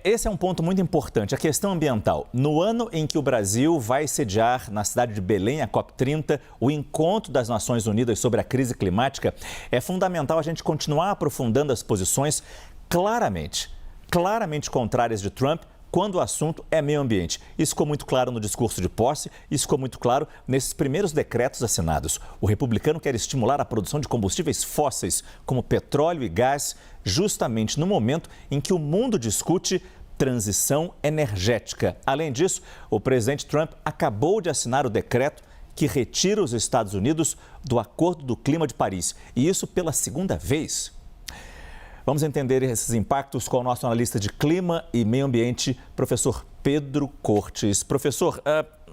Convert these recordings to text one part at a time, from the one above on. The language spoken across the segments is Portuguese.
Esse é um ponto muito importante, a questão ambiental. No ano em que o Brasil vai sediar na cidade de Belém a COP30, o encontro das Nações Unidas sobre a crise climática, é fundamental a gente continuar aprofundando as posições claramente contrárias de Trump quando o assunto é meio ambiente. Isso ficou muito claro no discurso de posse, isso ficou muito claro nesses primeiros decretos assinados. O republicano quer estimular a produção de combustíveis fósseis, como petróleo e gás, justamente no momento em que o mundo discute transição energética. Além disso, o presidente Trump acabou de assinar o decreto que retira os Estados Unidos do Acordo do Clima de Paris. E isso pela segunda vez. Vamos entender esses impactos com o nosso analista de clima e meio ambiente, professor Pedro Cortes. Professor,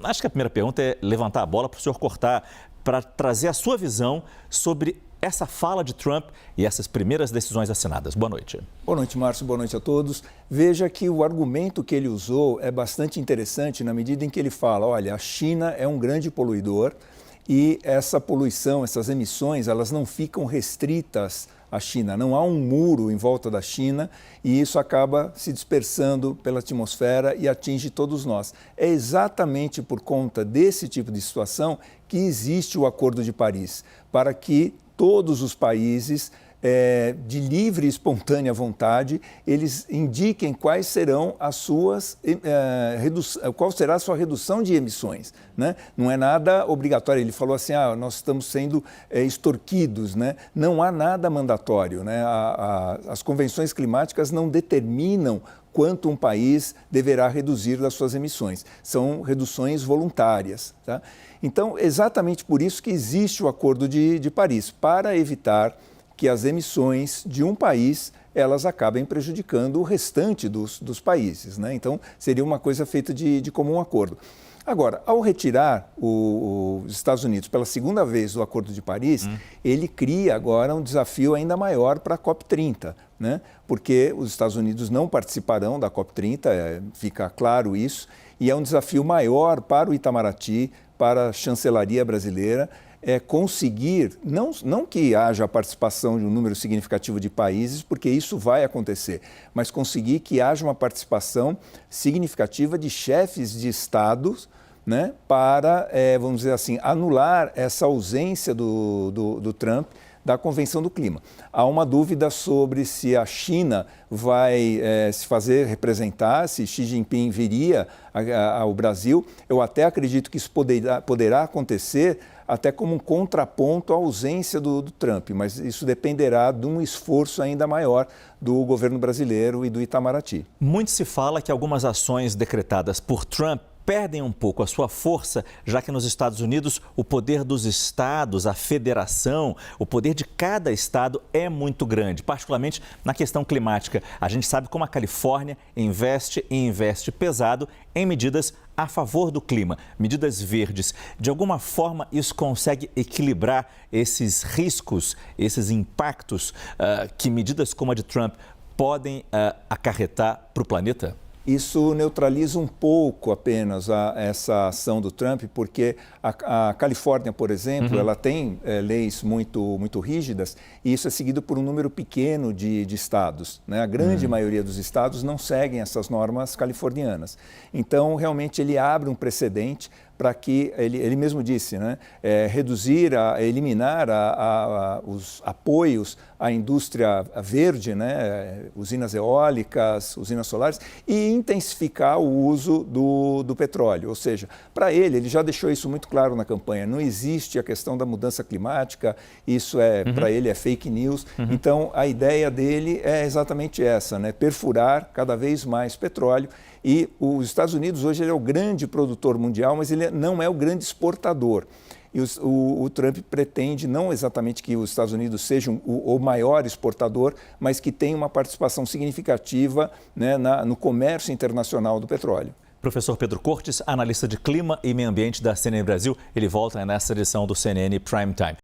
acho que a primeira pergunta é levantar a bola para o senhor cortar, para trazer a sua visão sobre essa fala de Trump e essas primeiras decisões assinadas. Boa noite. Boa noite, Márcio. Boa noite a todos. Veja que o argumento que ele usou é bastante interessante na medida em que ele fala, olha, a China é um grande poluidor e essa poluição, essas emissões, elas não ficam restritas à China. Não há um muro em volta da China e isso acaba se dispersando pela atmosfera e atinge todos nós. É exatamente por conta desse tipo de situação que existe o Acordo de Paris, para que todos os países, de livre e espontânea vontade, eles indiquem quais serão as suas, qual será a sua redução de emissões, né? Não é nada obrigatório. Ele falou assim, nós estamos sendo extorquidos, né? Não há nada mandatório, né? As convenções climáticas não determinam quanto um país deverá reduzir das suas emissões. São reduções voluntárias, tá? Então, exatamente por isso que existe o Acordo de Paris, para evitar que as emissões de um país elas acabem prejudicando o restante dos países, né? Então, seria uma coisa feita de comum acordo. Agora, ao retirar os Estados Unidos pela segunda vez do Acordo de Paris, ele cria agora um desafio ainda maior para a COP30, né? Porque os Estados Unidos não participarão da COP30, fica claro isso, e é um desafio maior para o Itamaraty, para a chancelaria brasileira, conseguir, não que haja a participação de um número significativo de países, porque isso vai acontecer, mas conseguir que haja uma participação significativa de chefes de estados, né, para, vamos dizer assim, anular essa ausência do Trump da Convenção do Clima. Há uma dúvida sobre se a China vai se fazer representar, se Xi Jinping viria ao Brasil. Eu até acredito que isso poderá acontecer até como um contraponto à ausência do Trump, mas isso dependerá de um esforço ainda maior do governo brasileiro e do Itamaraty. Muito se fala que algumas ações decretadas por Trump perdem um pouco a sua força, já que nos Estados Unidos o poder dos estados, a federação, o poder de cada estado é muito grande, particularmente na questão climática. A gente sabe como a Califórnia investe e investe pesado em medidas a favor do clima, medidas verdes. De alguma forma, isso consegue equilibrar esses riscos, esses impactos que medidas como a de Trump podem acarretar para o planeta? Isso neutraliza um pouco apenas essa ação do Trump, porque a Califórnia, por exemplo, ela tem leis muito rígidas e isso é seguido por um número pequeno de estados, né? A grande maioria dos estados não seguem essas normas californianas. Então, realmente, ele abre um precedente para que, ele mesmo disse, né, eliminar os apoios à indústria verde, né, usinas eólicas, usinas solares, e intensificar o uso do petróleo. Ou seja, para ele já deixou isso muito claro na campanha, não existe a questão da mudança climática, isso para ele é fake news. Então, a ideia dele é exatamente essa, né, perfurar cada vez mais petróleo. E os Estados Unidos hoje ele é o grande produtor mundial, mas ele não é o grande exportador. E o Trump pretende não exatamente que os Estados Unidos sejam o maior exportador, mas que tenha uma participação significativa, né, no comércio internacional do petróleo. Professor Pedro Cortes, analista de clima e meio ambiente da CNN Brasil, ele volta nessa edição do CNN Prime Time.